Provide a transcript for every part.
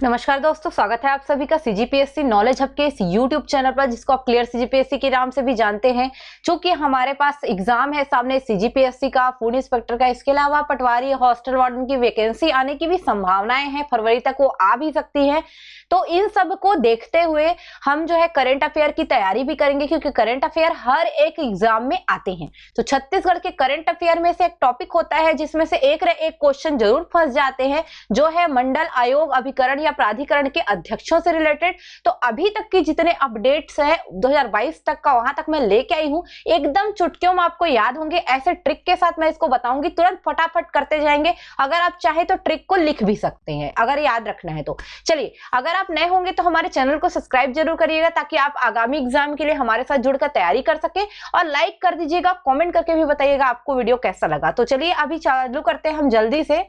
नमस्कार दोस्तों, स्वागत है आप सभी का सीजीपीएससी नॉलेज हब के इस यूट्यूब चैनल पर, जिसको आप क्लियर सीजीपीएससी के नाम से भी जानते हैं। चूंकि हमारे पास एग्जाम है सामने सीजीपीएससी का, फूड इंस्पेक्टर का, इसके अलावा पटवारी, हॉस्टल वार्डन की वैकेंसी आने की भी संभावनाएं हैं, फरवरी तक वो आ भी सकती है। तो इन सब को देखते हुए हम जो है करंट अफेयर की तैयारी भी करेंगे, क्योंकि करंट अफेयर हर एक एग्जाम में आते हैं। तो छत्तीसगढ़ के करंट अफेयर में से एक टॉपिक होता है जिसमें से एक क्वेश्चन जरूर फंस जाते हैं, जो है मंडल आयोग अभिकरण या प्राधिकरण के अध्यक्षों से रिलेटेड। तो अभी तक की जितने अपडेट्स हैं 2022 तक का, वहां तक मैं लेके आई हूं, एकदम चुटकियों में आपको याद होंगे। ऐसे ट्रिक के साथ मैं इसको बताऊंगी, तुरंत फटाफट करते जाएंगे। अगर आप चाहे तो ट्रिक को लिख भी सकते हैं, अगर याद रखना है तो। चलिए, अगर आप नए होंगे तो हमारे चैनल को सब्सक्राइब जरूर करिएगा, ताकि आप आगामी एग्जाम के लिए हमारे साथ जुड़कर तैयारी कर सके। और लाइक कर दीजिएगा, कमेंट करके भी बताइएगा आपको वीडियो कैसा लगा। तो चलिए अभी चालू करते हैं, हम जल्दी से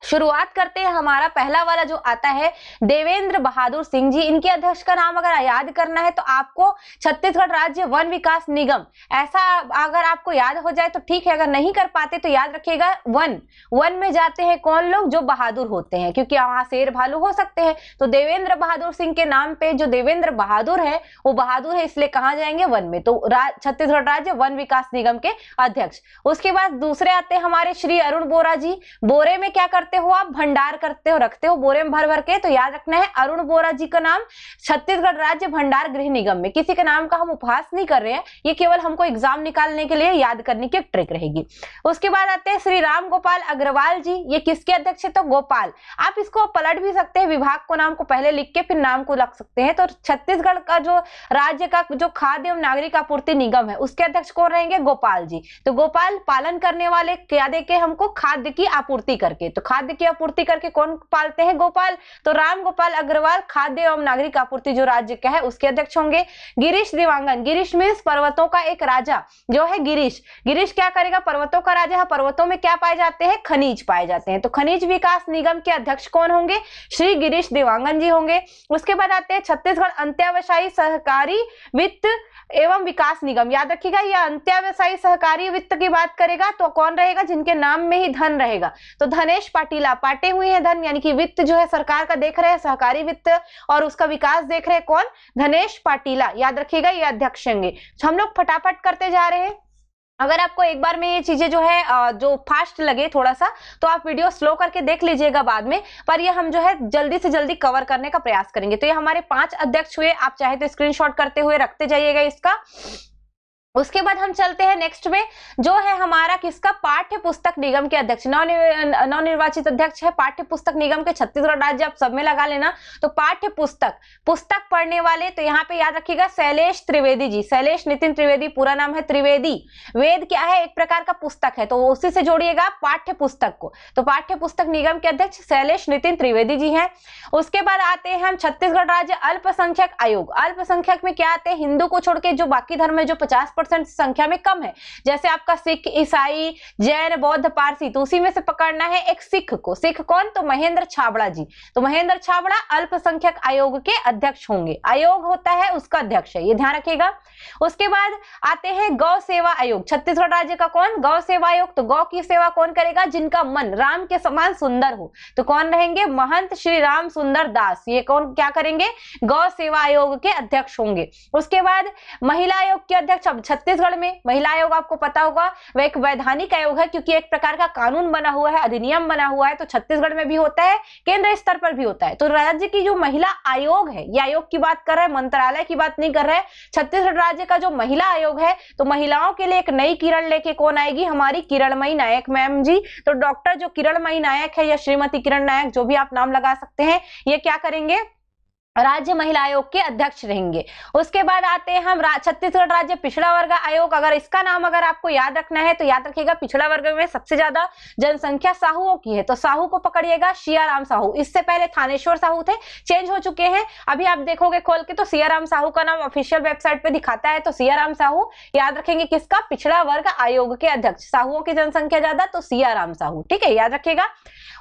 शुरुआत करते हैं। हमारा पहला वाला जो आता है देवेंद्र बहादुर सिंह जी, इनके अध्यक्ष का नाम अगर याद करना है तो आपको छत्तीसगढ़ राज्य वन विकास निगम, ऐसा अगर आपको याद हो जाए तो ठीक है, अगर नहीं कर पाते तो याद रखिएगा वन में जाते हैं कौन लोग, जो बहादुर होते हैं, क्योंकि वहां शेर भालू हो सकते हैं। तो देवेंद्र बहादुर सिंह के नाम पे जो देवेंद्र बहादुर है, वो बहादुर है, इसलिए कहां जाएंगे, वन में। तो छत्तीसगढ़ राज्य वन विकास निगम के अध्यक्ष। उसके बाद दूसरे आते हैं हमारे श्री अरुण बोरा जी। बोरे में क्या करते हो आप, भंडार करते हो, रखते हो बोरे में भर भर के। तो याद रखना है अरुण बोरा जी का नाम छत्तीसगढ़ राज्य भंडार गृह निगम में। किसी के नाम का हम उपहास नहीं कर रहे हैं, ये केवल हमको एग्जाम निकालने के लिए याद करने की एक ट्रिक रहेगी। उसके बाद आते हैं श्री राम गोपाल अग्रवाल जी, ये किसके अध्यक्ष है, तो गोपाल। आप इसको पलट भी सकते हैं, विभाग को नाम को पहले लिख के फिर नाम को रख सकते हैं। तो छत्तीसगढ़ का जो राज्य का जो खाद्य एवं नागरिक आपूर्ति निगम है, उसके अध्यक्ष कौन रहेंगे, गोपाल जी। तो गोपाल पालन करने वाले, क्या देके हमको, खाद्य की आपूर्ति करके। तो खाद्य की आपूर्ति करके कौन पालते हैं, गोपाल। तो राम गोपाल अग्रवाल खाद्य एवं नागरिक आपूर्ति जो राज्य का है उसके अध्यक्ष होंगे। गिरीश दिवांगन, गिरीश मीन्स पर्वतों का एक राजा जो है गिरीश। गिरीश क्या करेगा, पर्वतों का राजा है। पर्वतों में क्या पाए जाते हैं, खनिज पाए जाते हैं। तो खनिज विकास निगम के अध्यक्ष कौन होंगे, श्री गिरीश दिवांगन जी होंगे। उसके बाद आते हैं छत्तीसगढ़ अंत्यावसायी सहकारी वित्त एवं विकास निगम। याद रखिएगा, यह अंत्यावसायी सहकारी वित्त की बात करेगा तो कौन रहेगा, जिनके नाम में ही धन रहेगा। तो धनेश पाटिला, पाटे हुए हैं धन, यानी कि वित्त जो है सरकार का देख रहे हैं, सहकारी वित्त और उसका विकास देख रहे हैं कौन, धनेश पाटिला। याद रखिएगा, ये अध्यक्ष होंगे। हम लोग फटाफट करते जा रहे हैं। अगर आपको एक बार में ये चीजें जो है जो फास्ट लगे थोड़ा सा, तो आप वीडियो स्लो करके देख लीजिएगा बाद में, पर ये हम जो है जल्दी से जल्दी कवर करने का प्रयास करेंगे। तो ये हमारे 5 अध्यक्ष हुए, आप चाहे तो स्क्रीनशॉट करते हुए रखते जाइएगा इसका। उसके बाद हम चलते हैं नेक्स्ट में, जो है हमारा किसका, पाठ्य पुस्तक निगम के अध्यक्ष। नवनिर्वाचित अध्यक्ष है पाठ्य पुस्तक निगम के छत्तीसगढ़ राज्य, आप सब में लगा लेना। तो पाठ्य पुस्तक पढ़ने वाले, तो यहाँ पे याद रखिएगा शैलेश त्रिवेदी जी, शैलेश नितिन त्रिवेदी, पूरा नाम है त्रिवेदी। वेद क्या है, एक प्रकार का पुस्तक है, तो उसी से जोड़िएगा पाठ्य पुस्तक को। तो पाठ्य पुस्तक निगम के अध्यक्ष शैलेश नितिन त्रिवेदी जी हैं। उसके बाद आते हैं हम छत्तीसगढ़ राज्य अल्पसंख्यक आयोग। अल्पसंख्यक में क्या आते हैं, हिंदू को छोड़ के जो बाकी धर्म है, जो 50% संख्या में कम है, जैसे आपका सिख, ईसाई, जैन, बौद्ध, पारसी, तो उसी में से पकड़ना है एक सिख को। सिख कौन, तो महेंद्र छाबड़ा जी। तो महेंद्र छाबड़ा अल्पसंख्यक आयोग के अध्यक्ष होंगे। आयोग होता है उसका अध्यक्ष है, ये ध्यान रखिएगा। उसके बाद आते हैं गौ सेवा आयोग। छत्तीसगढ़ राज्य का कौन, गौ सेवा आयोग। तो गौ की सेवा कौन करेगा, जिनका मन राम के समान सुंदर हो, तो कौन रहेंगे, महंत श्री राम सुंदर दास। ये कौन क्या करेंगे, गौ सेवा आयोग के अध्यक्ष होंगे। उसके बाद महिला आयोग के अध्यक्ष, अब छत्तीसगढ़ में महिला आयोग आपको पता होगा वह एक वैधानिक आयोग है, क्योंकि एक प्रकार का कानून बना हुआ है, अधिनियम बना हुआ है। तो छत्तीसगढ़ में भी होता है, केंद्र स्तर पर भी होता है। तो राज्य की जो महिला आयोग है, ये आयोग की बात कर रहे हैं, मंत्रालय की बात नहीं कर रहे हैं। छत्तीसगढ़ राज्य का जो महिला आयोग है, तो महिलाओं के लिए एक नई किरण लेके कौन आएगी, हमारी किरणमयी नायक मैम जी। तो डॉक्टर जो किरणमयी नायक है या श्रीमती किरण नायक, जो भी आप नाम लगा सकते हैं, ये क्या करेंगे, राज्य महिला आयोग के अध्यक्ष रहेंगे। उसके बाद आते हैं हम छत्तीसगढ़ राज्य पिछड़ा वर्ग आयोग। अगर इसका नाम अगर आपको याद रखना है तो याद रखिएगा, पिछड़ा वर्ग में सबसे ज्यादा जनसंख्या साहुओं की है, तो साहू को पकड़िएगा, सियाराम साहू। इससे पहले थानेश्वर साहू थे, चेंज हो चुके हैं। अभी आप देखोगे खोल के तो सियाराम साहू का नाम ऑफिशियल वेबसाइट पे दिखाता है। तो सियाराम साहू याद रखेंगे, किसका, पिछड़ा वर्ग आयोग के अध्यक्ष। साहुओं की जनसंख्या ज्यादा, तो सियाराम साहू, ठीक है, याद रखिएगा।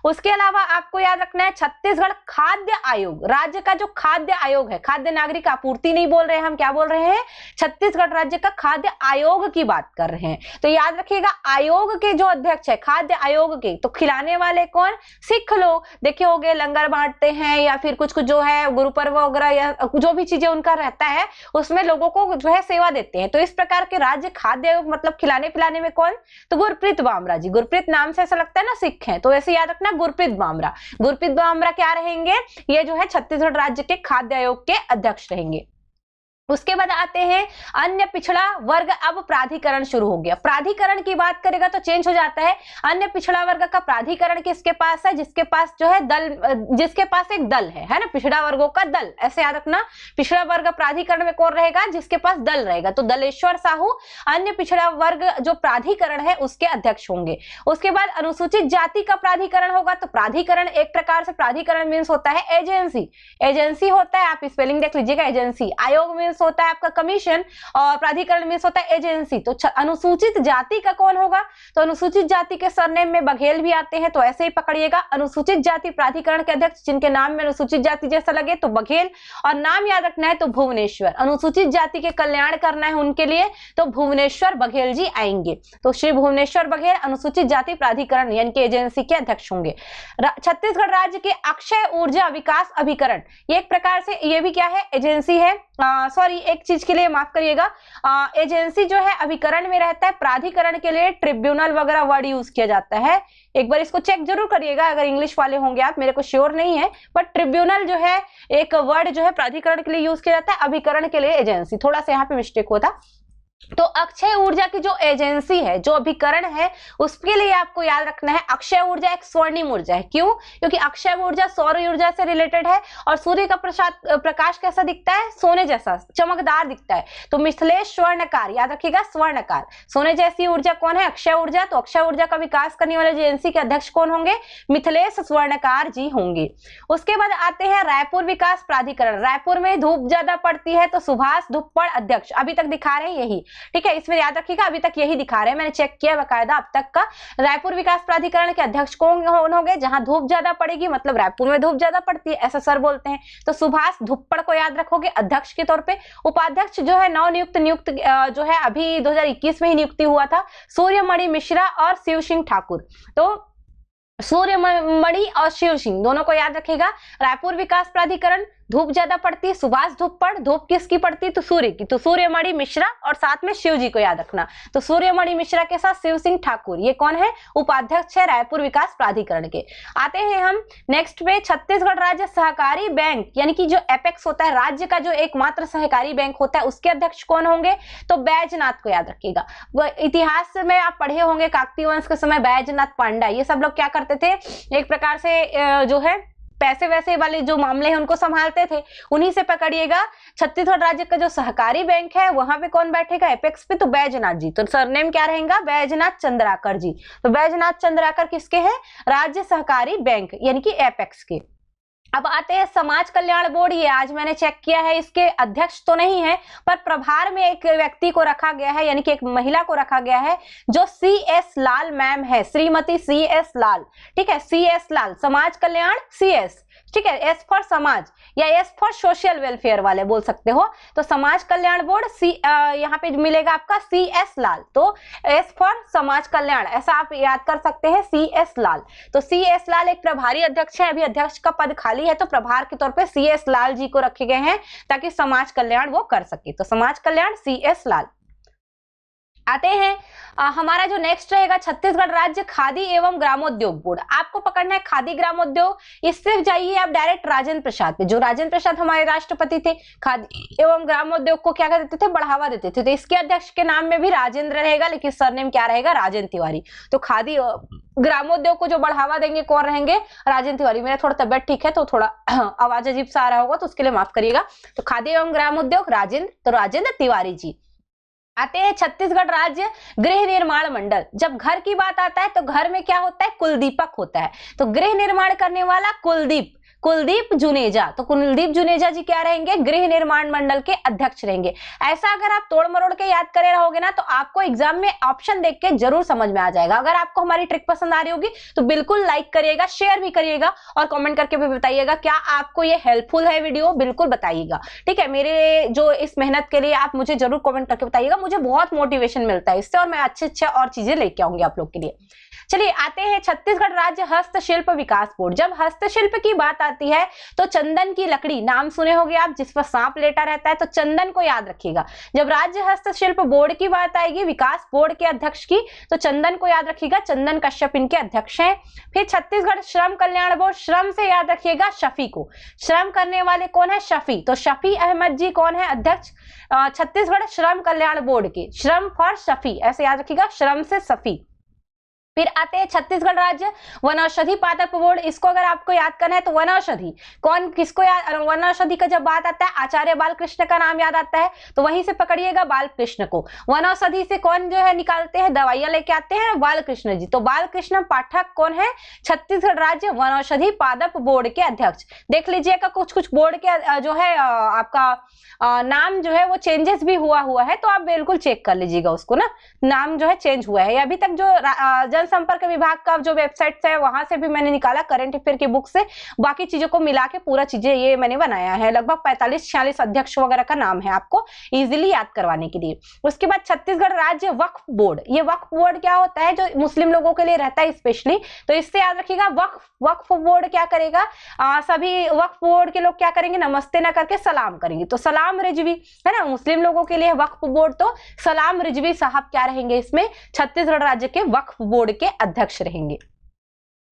उसके अलावा आपको याद रखना है छत्तीसगढ़ खाद्य आयोग, राज्य का जो खाद्य आयोग है, खाद्य नागरिक आपूर्ति नहीं बोल रहे हैं हम, क्या बोल रहे हैं, छत्तीसगढ़ राज्य का खाद्य आयोग की बात कर रहे हैं। तो याद रखिएगा आयोग के जो अध्यक्ष है खाद्य आयोग के, तो खिलाने वाले कौन, सिख लोग। देखिए हो गए लंगर बांटते हैं या फिर कुछ कुछ जो है गुरु पर्व वगैरह या जो भी चीजें उनका रहता है उसमें लोगों को जो है सेवा देते हैं। तो इस प्रकार के राज्य खाद्य आयोग मतलब खिलाने पिलाने में कौन, तो गुरप्रीत बामरा जी। गुरप्रीत नाम से ऐसा लगता है ना सिख है, तो ऐसे याद रखना गुरप्रीत बामरा। गुरप्रीत बामरा क्या रहेंगे, ये जो है छत्तीसगढ़ राज्य के खाद्य आयोग के अध्यक्ष रहेंगे। उसके बाद आते हैं अन्य पिछड़ा वर्ग। अब प्राधिकरण शुरू हो गया। प्राधिकरण की बात करेगा तो चेंज हो जाता है। अन्य पिछड़ा वर्ग का प्राधिकरण किसके पास है, जिसके पास जो है दल, जिसके पास एक दल है ना, पिछड़ा वर्गों का दल, ऐसे याद रखना। पिछड़ा वर्ग प्राधिकरण में कौन रहेगा, जिसके पास दल रहेगा, तो दलेश्वर साहू अन्य पिछड़ा वर्ग जो प्राधिकरण है उसके अध्यक्ष होंगे। उसके बाद अनुसूचित जाति का प्राधिकरण होगा। तो प्राधिकरण एक प्रकार से प्राधिकरण मीन्स होता है एजेंसी, एजेंसी होता है, आप स्पेलिंग देख लीजिएगा एजेंसी। आयोग मीन्स होता है आपका कमीशन और प्राधिकरण मीन्स होता है एजेंसी। तो अनुसूचित जाति का कौन होगा, तो अनुसूचित जाति के सरनेम में बघेल भी आते हैं, तो ऐसे ही पकड़िएगा। अनुसूचित जाति प्राधिकरण के अध्यक्ष जिनके नाम में अनुसूचित जाति जैसा लगे तो बघेल, और नाम याद रखना है तो भुवनेश्वर। अनुसूचित जाति के कल्याण करना है उनके लिए तो भुवनेश्वर बघेल जी आएंगे। तो श्री भुवनेश्वर बघेल अनुसूचित जाति प्राधिकरण यानी कि एजेंसी के अध्यक्ष होंगे। छत्तीसगढ़ राज्य के अक्षय ऊर्जा विकास अभिकरण, ये एक प्रकार से ये भी क्या है, एजेंसी है। सॉरी एक चीज के लिए माफ करिएगा, एजेंसी जो है अभिकरण में रहता है, प्राधिकरण के लिए ट्रिब्यूनल वगैरह वर्ड यूज किया जाता है। एक बार इसको चेक जरूर करिएगा अगर इंग्लिश वाले होंगे आप, मेरे को श्योर नहीं है, बट ट्रिब्यूनल जो है एक वर्ड जो है प्राधिकरण के लिए यूज किया जाता है, अभिकरण के लिए एजेंसी। थोड़ा सा यहाँ पे मिस्टेक होता। तो अक्षय ऊर्जा की जो एजेंसी है, जो अभिकरण है, उसके लिए आपको याद रखना है अक्षय ऊर्जा एक स्वर्णिम ऊर्जा है। क्यों, क्योंकि अक्षय ऊर्जा सौर ऊर्जा से रिलेटेड है और सूर्य का प्रकाश कैसा दिखता है, सोने जैसा चमकदार दिखता है। तो मिथिलेश स्वर्णकार, याद रखिएगा स्वर्णकार, सोने जैसी ऊर्जा कौन है, अक्षय ऊर्जा। तो अक्षय ऊर्जा का विकास करने वाले एजेंसी के अध्यक्ष कौन होंगे, मिथिलेश स्वर्णकार जी होंगे। उसके बाद आते हैं रायपुर विकास प्राधिकरण। रायपुर में धूप ज्यादा पड़ती है तो सुभाष धुप्पड़ अध्यक्ष, अभी तक दिखा रहे हैं यही, ठीक है, इसमें याद रखिएगा अभी तक यही दिखा रहे हैं, मैंने चेक किया बकायदा अब तक का। रायपुर विकास प्राधिकरण के अध्यक्ष कौन होंगे, जहां धूप ज्यादा पड़ेगी, मतलब रायपुर में धूप ज्यादा पड़ती है ऐसा सर बोलते हैं, तो सुभाष धुप्पड़ को याद रखोगे अध्यक्ष के तौर पे। उपाध्यक्ष जो है नवनियुक्त नियुक्त जो है अभी 2021 में ही नियुक्ति हुआ था, सूर्यमणि मिश्रा और शिव सिंह ठाकुर। तो सूर्यमणि और शिव सिंह दोनों को याद रखेगा। रायपुर विकास प्राधिकरण, धूप ज्यादा पड़ती है, सुभाष धुप्पड़, धूप किसकी पड़ती है तो सूर्य की, तो सूर्यमणि मिश्रा और साथ में शिव जी को याद रखना। तो सूर्यमणि मिश्रा के साथ शिव सिंह ठाकुर, ये कौन है, उपाध्यक्ष है रायपुर विकास प्राधिकरण के। आते हैं हम नेक्स्ट पे, छत्तीसगढ़ राज्य सहकारी बैंक यानी कि जो एपेक्स होता है, राज्य का जो एकमात्र सहकारी बैंक होता है, उसके अध्यक्ष कौन होंगे, तो बैजनाथ को याद रखिएगा। इतिहास में आप पढ़े होंगे काकतीय वंश के समय बैजनाथ पांडा, ये सब लोग क्या करते थे, एक प्रकार से जो है पैसे वैसे वाले जो मामले हैं उनको संभालते थे, उन्हीं से पकड़िएगा। छत्तीसगढ़ राज्य का जो सहकारी बैंक है वहां पे कौन बैठेगा, एपेक्स पे, तो बैजनाथ जी। तो सरनेम क्या रहेगा, बैजनाथ चंद्राकर जी। तो बैजनाथ चंद्राकर किसके हैं, राज्य सहकारी बैंक यानी कि एपेक्स के। अब आते हैं समाज कल्याण बोर्ड, ये आज मैंने चेक किया है, इसके अध्यक्ष तो नहीं है पर प्रभार में एक व्यक्ति को रखा गया है यानी कि एक महिला को रखा गया है जो CS लाल मैम है, श्रीमती CS लाल, ठीक है, CS लाल, समाज कल्याण CS, ठीक है, S फॉर समाज या S फॉर सोशल वेलफेयर वाले बोल सकते हो। तो समाज कल्याण बोर्ड यहाँ पे मिलेगा आपका CS लाल, तो S फॉर समाज कल्याण ऐसा आप याद कर सकते हैं, CS लाल। तो CS लाल एक प्रभारी अध्यक्ष है, अभी अध्यक्ष का पद खाली है तो प्रभार के तौर पे CS लाल जी को रखे गए हैं ताकि समाज कल्याण वो कर सके। तो समाज कल्याण CS लाल। आते हैं हमारा जो नेक्स्ट रहेगा छत्तीसगढ़ राज्य खादी एवं ग्रामोद्योग बोर्ड। आपको पकड़ना है खादी ग्रामोद्योग, इससे जाइए आप डायरेक्ट राजेंद्र प्रसाद पे। जो राजेंद्र प्रसाद हमारे राष्ट्रपति थे, खादी एवं ग्रामोद्योग को क्या देते थे, बढ़ावा देते थे। तो इसके अध्यक्ष के नाम में भी राजेंद्र रहेगा लेकिन सरनेम क्या रहेगा, राजेंद्र तिवारी। तो खादी ग्रामोद्योग को जो बढ़ावा देंगे कौन रहेंगे, राजेंद्र तिवारी। मेरा थोड़ा तबियत ठीक है तो थोड़ा आवाज अजीब सा आ रहा होगा तो उसके लिए माफ करिएगा। तो खादी एवं ग्रामोद्योग राजेंद्र, तो राजेंद्र तिवारी जी। आते हैं छत्तीसगढ़ राज्य गृह निर्माण मंडल। जब घर की बात आता है तो घर में क्या होता है, कुलदीपक होता है। तो गृह निर्माण करने वाला कुलदीप, कुलदीप जुनेजा। तो कुलदीप जुनेजा जी क्या रहेंगे, गृह निर्माण मंडल के अध्यक्ष रहेंगे। ऐसा अगर आप तोड़ मरोड़ के याद करे रहोगे ना तो आपको एग्जाम में ऑप्शन देख के जरूर समझ में आ जाएगा। अगर आपको हमारी ट्रिक पसंद आ रही होगी तो बिल्कुल लाइक करिएगा, शेयर भी करिएगा और कमेंट करके भी बताइएगा क्या आपको ये हेल्पफुल है वीडियो, बिल्कुल बताइएगा। ठीक है, मेरे जो इस मेहनत के लिए आप मुझे जरूर कमेंट करके बताइएगा, मुझे बहुत मोटिवेशन मिलता है इससे और मैं अच्छे और चीजें लेके आऊंगी आप लोग के लिए। चलिए आते हैं छत्तीसगढ़ राज्य हस्तशिल्प विकास बोर्ड। जब हस्तशिल्प की बात आती है तो चंदन की लकड़ी, नाम सुने होंगे आप, जिस पर सांप लेटा रहता है, तो चंदन को याद रखिएगा। जब राज्य हस्तशिल्प बोर्ड की बात आएगी, विकास बोर्ड के अध्यक्ष की, तो चंदन को याद रखिएगा, चंदन कश्यप इनके अध्यक्ष हैं। फिर छत्तीसगढ़ श्रम कल्याण बोर्ड, श्रम से याद रखिएगा शफी को, श्रम करने वाले कौन है, शफी। तो शफी अहमद जी कौन है, अध्यक्ष छत्तीसगढ़ श्रम कल्याण बोर्ड के, श्रम फॉर शफी, ऐसे याद रखिएगा, श्रम से शफी। फिर आते हैं छत्तीसगढ़ राज्य वनौषधि पादप बोर्ड। इसको अगर आपको याद करना है तो वनौषधि कौन, किसको याद, वनौषधि का जब बात आता है आचार्य बालकृष्ण का नाम याद आता है तो वहीं से पकड़िएगा बालकृष्ण को। वनौषधि से कौन जो है निकालते हैं, दवाइयां लेके आते हैं, बालकृष्ण जी। तो बालकृष्ण पाठक कौन है, छत्तीसगढ़ राज्य वनौषधि पादप बोर्ड के अध्यक्ष। देख लीजिएगा कुछ बोर्ड के जो है आपका नाम जो है वो चेंजेस भी हुआ है, तो आप बिल्कुल चेक कर लीजिएगा उसको ना, नाम जो है चेंज हुआ है। अभी तक जो संपर्क विभाग का जो वेबसाइट है वहां से भी मैंने निकाला, करंट अफेयर की बुक से, बाकी चीजों को मिला के पूरा चीजें ये मैंने बनाया है। लगभग 45-46 अध्यक्ष वगैरह का नाम है आपको इजीली याद करवाने के लिए। उसके बाद छत्तीसगढ़ राज्य वक्फ बोर्ड। ये वक्फ बोर्ड क्या होता है, जो मुस्लिम लोगों के लिए रहता है स्पेशली, तो इससे याद रखिएगा वक्फ बोर्ड क्या करेगा, सभी वक्फ बोर्ड के लोग क्या करेंगे, नमस्ते ना करके सलाम करेंगे। तो सलाम रिजवी है ना, मुस्लिम लोगों के लिए वक्फ बोर्ड, तो सलाम रिजवी साहब क्या रहेंगे इसमें, छत्तीसगढ़ राज्य के वक्फ बोर्ड के अध्यक्ष रहेंगे।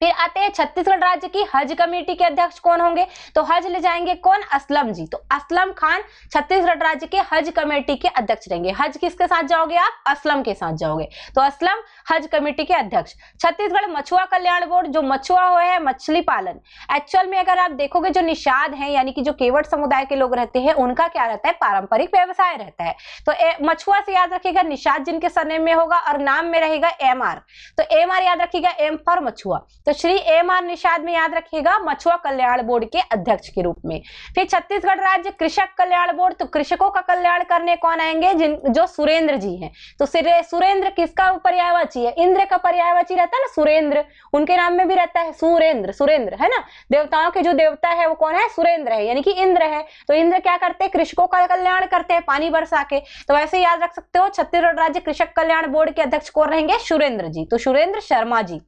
फिर आते हैं छत्तीसगढ़ राज्य की हज कमेटी के अध्यक्ष कौन होंगे, तो हज ले जाएंगे कौन, असलम जी। तो असलम खान छत्तीसगढ़ राज्य के हज कमेटी के अध्यक्ष रहेंगे। हज किसके साथ जाओगे आप, असलम के साथ जाओगे, तो असलम हज कमेटी के अध्यक्ष। छत्तीसगढ़ मछुआ कल्याण बोर्ड, जो मछुआ हुए है मछली पालन, एक्चुअल में अगर आप देखोगे जो निषाद हैं यानी कि जो केवट समुदाय के लोग रहते हैं उनका क्या रहता है, पारंपरिक व्यवसाय रहता है। तो मछुआ से याद रखिएगा निषाद जिनके सरनेम में होगा और नाम में रहेगा एमआर, तो एमआर याद रखिएगा, एम फॉर मछुआ। तो श्री एमआर निषाद में याद रखिएगा मछुआ कल्याण बोर्ड के अध्यक्ष के रूप में। फिर छत्तीसगढ़ राज्य कृषक कल्याण बोर्ड, तो कृषकों का कल्याण करने कौन आएंगे, जो सुरेंद्र जी हैं। तो सुरेंद्र किसका पर्यायवाची है, इंद्र का पर्यायवाची रहता है ना सुरेंद्र, उनके नाम में भी रहता है सुरेंद्र है ना, देवताओं के जो देवता है वो कौन है, सुरेंद्र है, यानी कि इंद्र है। तो इंद्र क्या करते हैं, कृषकों का कल्याण करते हैं पानी बरसा के। तो वैसे याद रख सकते हो छत्तीसगढ़ राज्य कृषक कल्याण बोर्ड के अध्यक्ष कौन रहेंगे, सुरेंद्र जी, तो सुरेंद्र शर्मा जी।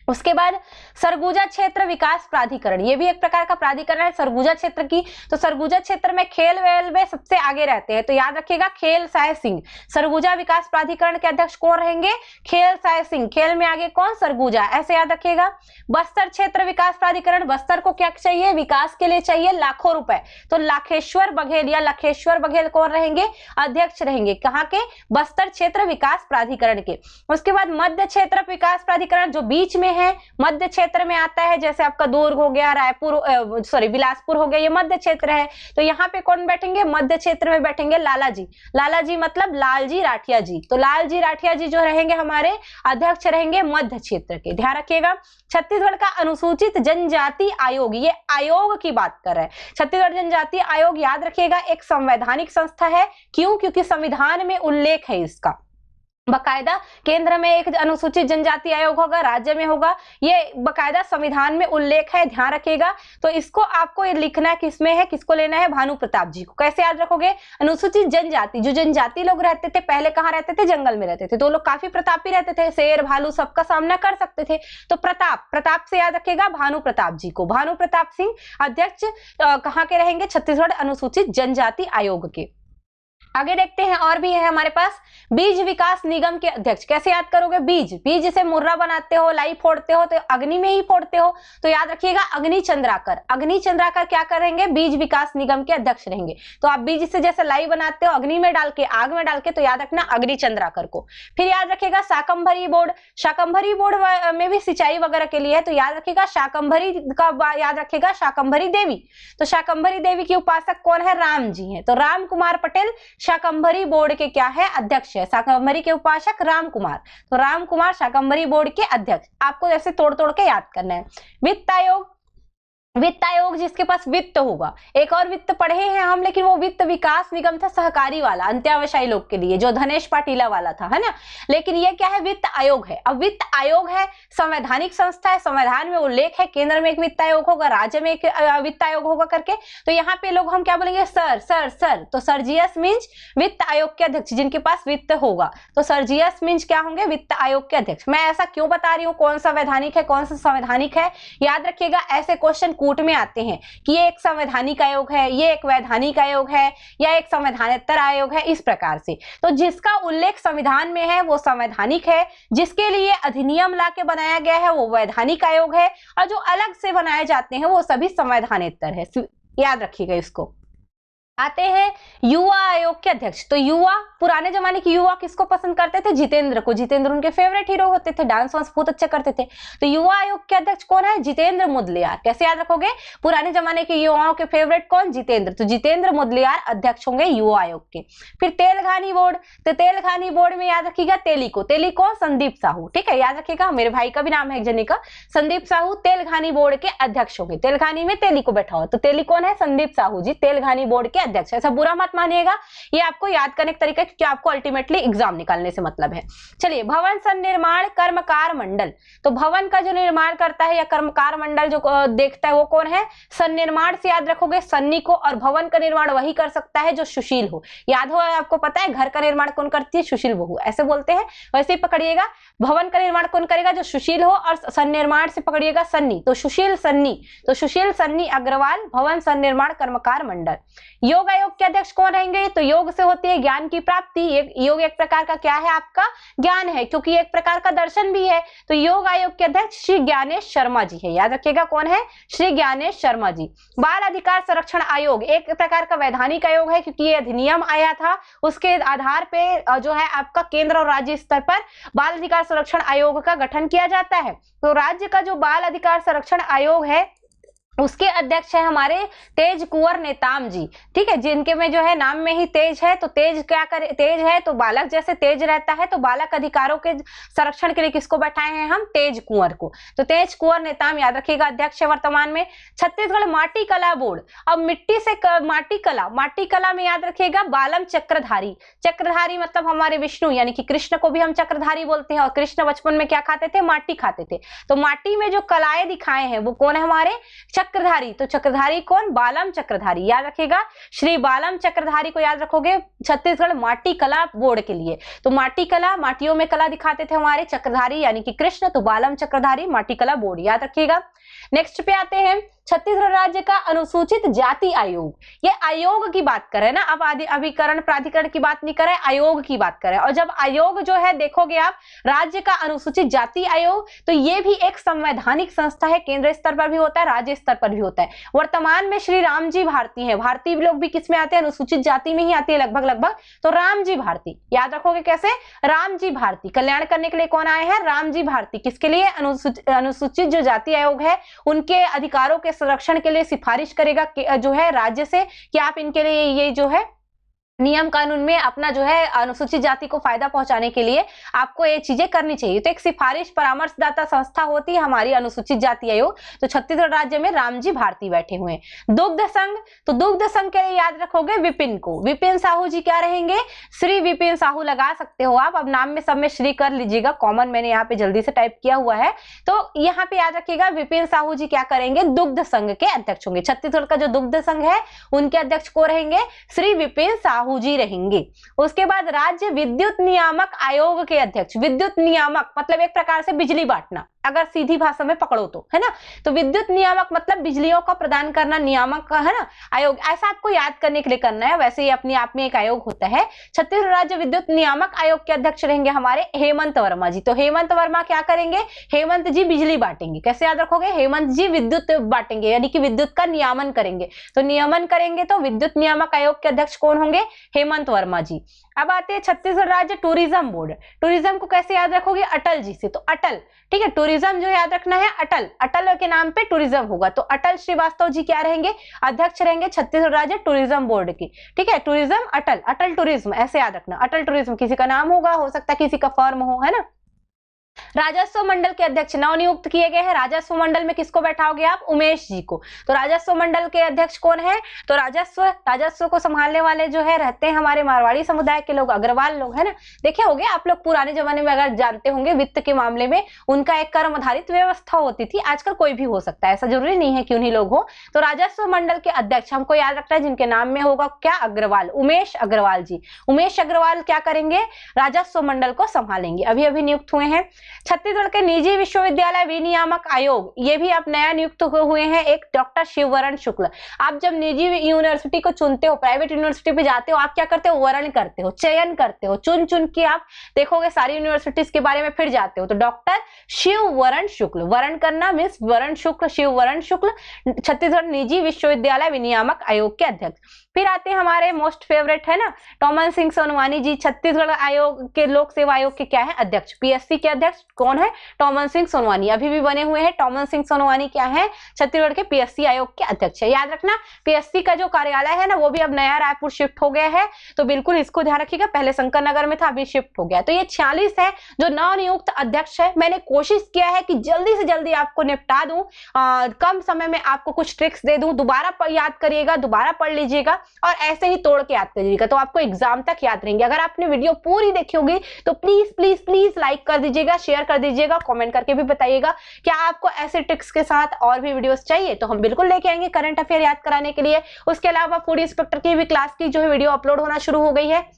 उसके बाद सरगुजा क्षेत्र विकास प्राधिकरण, ये भी एक प्रकार का प्राधिकरण है सरगुजा क्षेत्र की। तो सरगुजा क्षेत्र में खेल वेल में सबसे आगे रहते हैं, तो याद रखिएगा खेल साय सिंह। सरगुजा विकास प्राधिकरण के अध्यक्ष कौन रहेंगे, खेल साय सिंह, खेल में आगे कौन, सरगुजा, ऐसे याद रखिएगा। बस्तर क्षेत्र विकास प्राधिकरण, बस्तर को क्या चाहिए, विकास के लिए चाहिए लाखों रुपए, तो लाखेश्वर बघेल या लखेश्वर बघेल कौन रहेंगे, अध्यक्ष रहेंगे, कहाँ के, बस्तर क्षेत्र विकास प्राधिकरण के। उसके बाद मध्य क्षेत्र विकास प्राधिकरण, जो बीच में है, मध्य क्षेत्र में आता है, जैसे आपका दुर्ग हो गया, बिलासपुर हो गया, ये मध्य क्षेत्र है। तो यहाँ पे कौन बैठेंगे, मध्य क्षेत्र में बैठेंगे लालाजी मतलब लालजी राठिया जी। तो लालजी राठिया जी जो रहेंगे हमारे अध्यक्ष रहेंगे मध्य क्षेत्र के, ध्यान रखिएगा। छत्तीसगढ़ का अनुसूचित जनजाति आयोग, ये आयोग की बात कर रहे हैं, छत्तीसगढ़ जनजाति आयोग याद रखिएगा एक संवैधानिक संस्था है। क्यों, क्योंकि संविधान में उल्लेख है इसका, बकायदा केंद्र में एक अनुसूचित जनजाति आयोग होगा, राज्य में होगा, ये बकायदा संविधान में उल्लेख है, ध्यान रखिएगा। तो इसको आपको ये लिखना किसमें है, किसको लेना है, भानु प्रताप जी को। कैसे याद रखोगे, अनुसूचित जनजाति, जो जनजाति लोग रहते थे पहले कहाँ रहते थे, जंगल में रहते थे, तो लोग काफी प्रतापी रहते थे, शेर भालू सबका सामना कर सकते थे। तो प्रताप से याद रखिएगा भानु प्रताप जी को, भानु प्रताप सिंह अध्यक्ष कहाँ के रहेंगे, छत्तीसगढ़ अनुसूचित जनजाति आयोग के। आगे देखते हैं, और भी है हमारे पास बीज विकास निगम के अध्यक्ष। कैसे याद करोगे, बीज से मुर्रा बनाते हो, लाई फोड़ते हो तो अग्नि में ही फोड़ते हो, तो याद रखिएगा अग्नि चंद्राकर क्या करेंगे, बीज विकास निगम के अध्यक्ष रहेंगे। तो आप बीज से जैसे लाई बनाते हो अग्नि में डाल के, आग में डाल के, तो याद रखना अग्नि चंद्राकर को। फिर याद रखिएगा शाकंभरी बोर्ड में भी सिंचाई वगैरह के लिए है, तो याद रखिएगा शाकंभरी का याद रखिएगा शाकंभरी देवी। तो शाकंभरी देवी की उपासक कौन है, राम जी है। तो राम कुमार पटेल शाकंभरी बोर्ड के क्या है, अध्यक्ष है। शाकंभरी के उपासक राम कुमार, तो राम कुमार शाकंभरी बोर्ड के अध्यक्ष। आपको जैसे तोड़ के याद करना है। वित्त आयोग, वित्त आयोग जिसके पास वित्त होगा। एक और वित्त पढ़े हैं हम, लेकिन वो वित्त विकास निगम था सहकारी वाला, अंत्यावसायी लोग के लिए, जो धनेश पाटिला वाला था, है ना। लेकिन ये क्या है, वित्त आयोग है। अब वित्त आयोग है, संवैधानिक संस्था है, संविधान में उल्लेख है, केंद्र में एक वित्त आयोग होगा, राज्य में एक वित्त आयोग होगा करके। तो यहाँ पे लोग हम क्या बोलेंगे, सर सर सर। तो सर्जियस मीन्स वित्त आयोग के अध्यक्ष, जिनके पास वित्त होगा। तो सर्जियस मीन्स क्या होंगे, वित्त आयोग के अध्यक्ष। मैं ऐसा क्यों बता रही हूँ, कौन सा वैधानिक है, कौन सा संवैधानिक है, याद रखिएगा। ऐसे क्वेश्चन कूट में आते हैं कि ये एक संवैधानिक आयोग है, ये एक वैधानिक आयोग है, या एक संवैधानेतर आयोग है, इस प्रकार से। तो जिसका उल्लेख संविधान में है वो संवैधानिक है, जिसके लिए अधिनियम ला के बनाया गया है वो वैधानिक आयोग है, और जो अलग से बनाए जाते हैं वो सभी संवैधानेतर है। याद रखिएगा इसको। आते हैं युवा आयोग के अध्यक्ष। तो युवा, पुराने जमाने के युवा किसको पसंद करते थे, जितेंद्र को। जितेंद्र उनके फेवरेट हीरो होते थे, डांस वांस बहुत अच्छा करते थे। तो युवा आयोग के अध्यक्ष कौन है, जितेंद्र मुदलियार। कैसे याद रखोगे, पुराने जमाने के युवाओं के फेवरेट कौन, जितेंद्र। तो जितेंद्र मुदलियार अध्यक्ष होंगे युवा आयोग के। फिर तेलघानी बोर्ड। तो तेलघानी बोर्ड में याद रखिएगा तेलिको। तेलिको संदीप साहू, ठीक है, याद रखिएगा। मेरे भाई का भी नाम है एक जने का, संदीप साहू तेलघानी बोर्ड के अध्यक्ष होंगे। तेलघानी में तेलिको बैठा हुआ, तो तेली कौन है, संदीप साहू जी, तेलघानी बोर्ड के अध्यक्ष। ऐसा बुरा मत मानिएगा, ये आपको याद करने का तरीका है, क्योंकि आपको अल्टीमेटली एग्जाम निकालने से मतलब है। चलिए, भवन सन्निर्माण कर्मकार मंडल। तो भवन का जो निर्माण करता है या कर्मकार मंडल जो देखता है वो कौन है, सन्निर्माण से याद रखोगे सन्नी को, और भवन का निर्माण वही कर सकता है जो सुशील हो। याद हो, आपको पता है घर का निर्माण कौन करती है, सुशील बहू, ऐसे बोलते हैं। वैसे ही पकड़िएगा, भवन का निर्माण कौन करेगा, जो सुशील हो, और सन्निर्माण से पकड़िएगा सन्नी, तो सुशील सन्नी। तो सुशील सन्नी अग्रवाल, भवन सन्निर्माण कर्मकार मंडल। योग आयोग के अध्यक्ष कौन रहेंगे, तो योग से होती है ज्ञान की प्राप्ति। योग एक प्रकार का क्या है, आपका ज्ञान है, क्योंकि एक प्रकार का दर्शन भी है। तो योग आयोग के अध्यक्ष श्री ज्ञानेश शर्मा जी है। याद रखिएगा कौन है, श्री ज्ञानेश शर्मा जी। बाल अधिकार संरक्षण आयोग एक प्रकार का वैधानिक आयोग है, क्योंकि ये अधिनियम आया था, उसके आधार पे जो है आपका केंद्र और राज्य स्तर पर बाल अधिकार संरक्षण आयोग का गठन किया जाता है। तो राज्य का जो बाल अधिकार संरक्षण आयोग है उसके अध्यक्ष है हमारे तेज कुंवर नेताम जी, ठीक है, जिनके में जो है नाम में ही तेज है। तो तेज क्या करे, तेज है तो बालक जैसे तेज रहता है, तो बालक अधिकारों के संरक्षण के लिए किसको बैठाए हैं हम, तेज कुंवर को। तो तेज कुंवर नेताम याद रखिएगा अध्यक्ष है वर्तमान में। छत्तीसगढ़ माटी कला बोर्ड। अब मिट्टी से माटी कला में याद रखिएगा बालम चक्रधारी। चक्रधारी मतलब हमारे विष्णु यानी कि कृष्ण को भी हम चक्रधारी बोलते हैं, और कृष्ण बचपन में क्या खाते थे, माटी खाते थे। तो माटी में जो कलाएं दिखाए हैं वो कौन है, हमारे चक्रधारी। तो चक्रधारी कौन, बालम चक्रधारी। याद रखिएगा श्री बालम चक्रधारी को याद रखोगे छत्तीसगढ़ माटी कला बोर्ड के लिए। तो माटी कला, माटियों में कला दिखाते थे हमारे चक्रधारी यानी कि कृष्ण, तो बालम चक्रधारी माटी कला बोर्ड, याद रखिएगा। नेक्स्ट पे आते हैं छत्तीसगढ़ राज्य का अनुसूचित जाति आयोग। ये आयोग की बात करें ना, अब अभिकरण प्राधिकरण की बात नहीं करें, आयोग की बात करें। और जब आयोग जो है देखोगे आप, राज्य का अनुसूचित जाति आयोग, तो ये भी एक संवैधानिक संस्था है, केंद्र स्तर पर भी होता है, राज्य स्तर पर भी होता है। वर्तमान में श्री राम जी भारती है। भारतीय लोग भी किस में आते हैं, अनुसूचित जाति में ही आती है लगभग। तो राम जी भारती याद रखोगे कैसे, राम जी भारती। कल्याण करने के लिए कौन आए हैं, राम जी भारती। किसके लिए, अनुसूचित जो जाति आयोग है उनके अधिकारों के संरक्षण के लिए सिफारिश करेगा जो है राज्य से, कि आप इनके लिए ये जो है नियम कानून में अपना जो है अनुसूचित जाति को फायदा पहुंचाने के लिए आपको ये चीजें करनी चाहिए। तो एक सिफारिश परामर्शदाता संस्था होती है हमारी अनुसूचित जाति आयोग। तो छत्तीसगढ़ राज्य में रामजी भारती बैठे हुए हैं। दुग्ध संघ, तो दुग्ध संघ के लिए याद रखोगे विपिन को। विपिन साहू जी क्या रहेंगे, श्री विपिन साहू लगा सकते हो आप। अब नाम में सब में श्री कर लीजिएगा, कॉमन मैंने यहाँ पे जल्दी से टाइप किया हुआ है। तो यहाँ पे याद रखिएगा विपिन साहू जी क्या करेंगे, दुग्ध संघ के अध्यक्ष होंगे। छत्तीसगढ़ का जो दुग्ध संघ है उनके अध्यक्ष को रहेंगे श्री विपिन साहू जी रहेंगे। उसके बाद राज्य विद्युत नियामक आयोग के अध्यक्ष। विद्युत नियामक मतलब एक प्रकार से बिजली बांटना, अगर सीधी भाषा में पकड़ो तो, है ना। तो विद्युत नियामक मतलब बिजलियों का प्रदान करना, नियामक का है ना आयोग, ऐसा आपको याद करने के लिए करना है। वैसे ही अपने आप में एक आयोग होता है। छत्तीसगढ़ राज्य विद्युत नियामक आयोग के अध्यक्ष रहेंगे हमारे हेमंत वर्मा जी। तो हेमंत वर्मा क्या करेंगे, हेमंत जी बिजली बांटेंगे। कैसे याद रखोगे, हेमंत जी विद्युत बांटेंगे यानी कि विद्युत का नियमन करेंगे। तो नियमन करेंगे तो विद्युत नियामक आयोग के अध्यक्ष कौन होंगे, हेमंत वर्मा जी। अब आते हैं छत्तीसगढ़ राज्य टूरिज्म बोर्ड। टूरिज्म को कैसे याद रखोगे, अटल जी से। तो अटल, ठीक है, टूरिज्म जो याद रखना है अटल, अटल के नाम पे टूरिज्म होगा। तो अटल श्रीवास्तव जी क्या रहेंगे, अध्यक्ष रहेंगे छत्तीसगढ़ राज्य टूरिज्म बोर्ड की। ठीक है, टूरिज्म अटल, अटल टूरिज्म ऐसे याद रखना। अटल टूरिज्म किसी का नाम होगा, हो सकता है किसी का फर्म हो, है ना। राजस्व मंडल के अध्यक्ष नव नियुक्त किए गए हैं। राजस्व मंडल में किसको बैठाओगे आप? उमेश जी को। तो राजस्व मंडल के अध्यक्ष कौन है? तो राजस्व को संभालने वाले जो है रहते हैं हमारे मारवाड़ी समुदाय के लोग, अग्रवाल लोग, है ना। देखे होंगे आप लोग पुराने जमाने में, अगर जानते होंगे वित्त के मामले में उनका एक कर्म आधारित व्यवस्था होती थी। आजकल कोई भी हो सकता है, ऐसा जरूरी नहीं है कि उन्हीं लोग हो। तो राजस्व मंडल के अध्यक्ष हमको याद रखना है, जिनके नाम में होगा क्या? अग्रवाल, उमेश अग्रवाल जी। उमेश अग्रवाल क्या करेंगे? राजस्व मंडल को संभालेंगे, अभी अभी नियुक्त हुए हैं। छत्तीसगढ़ के निजी विश्वविद्यालय विनियामक आयोग, ये भी आप नया नियुक्त हुए हैं, एक डॉक्टर शिववरण शुक्ल। आप जब निजी यूनिवर्सिटी को चुनते हो, प्राइवेट यूनिवर्सिटी पे जाते हो, आप क्या करते हो? वर्ण करते हो, चयन करते हो, चुन चुन के आप देखोगे सारी यूनिवर्सिटीज के बारे में, फिर जाते हो। तो डॉक्टर शिववरण शुक्ल, वर्ण करना मीन्स वरण शुक्ल, शिववरण शुक्ल छत्तीसगढ़ निजी विश्वविद्यालय विनियामक आयोग के अध्यक्ष। फिर आते हैं हमारे मोस्ट फेवरेट है ना, टोमन सिंह सोनवानी जी, छत्तीसगढ़ आयोग के लोक सेवा आयोग के क्या है? अध्यक्ष। पीएससी के अध्यक्ष कौन है? टोमन सिंह सोनवानी, अभी भी बने हुए हैं। टोमन सिंह सोनवानी क्या है? छत्तीसगढ़ के पीएससी आयोग के अध्यक्ष है। याद रखना, पीएससी का जो कार्यालय है ना, वो भी अब नया रायपुर शिफ्ट हो गया है, तो बिल्कुल इसको ध्यान रखिएगा। पहले शंकर नगर में था, अभी शिफ्ट हो गया। तो ये 46 है जो नवनियुक्त अध्यक्ष है। मैंने कोशिश किया है कि जल्दी से जल्दी आपको निपटा दूं, कम समय में आपको कुछ ट्रिक्स दे दूं। दोबारा याद करिएगा, दोबारा पढ़ लीजिएगा और ऐसे ही तोड़ के याद करिएगा, तो आपको एग्जाम तक याद रहेंगे। अगर आपने वीडियो पूरी देखी होगी तो प्लीज प्लीज प्लीज लाइक कर दीजिएगा, शेयर कर दीजिएगा, कमेंट करके भी बताइएगा क्या आपको ऐसे ट्रिक्स के साथ और भी वीडियोस चाहिए, तो हम बिल्कुल लेके आएंगे करंट अफेयर याद कराने के लिए। उसके अलावा फूड इंस्पेक्टर की भी क्लास की जो है वीडियो अपलोड होना शुरू हो गई है।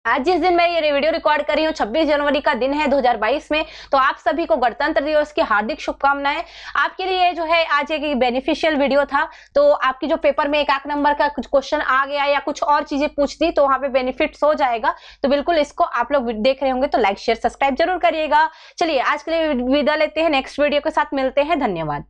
आज जिस दिन मैं ये वीडियो रिकॉर्ड कर रही हूँ 26 जनवरी का दिन है 2022 में, तो आप सभी को गणतंत्र दिवस की हार्दिक शुभकामनाएं। आपके लिए जो है आज एक बेनिफिशियल वीडियो था, तो आपकी जो पेपर में 1 नंबर का कुछ क्वेश्चन आ गया या कुछ और चीजें पूछ दी तो वहां पे बेनिफिट्स हो जाएगा। तो बिल्कुल इसको आप लोग देख रहे होंगे तो लाइक शेयर सब्सक्राइब जरूर करिएगा। चलिए आज के लिए विदा लेते हैं, नेक्स्ट वीडियो के साथ मिलते हैं, धन्यवाद।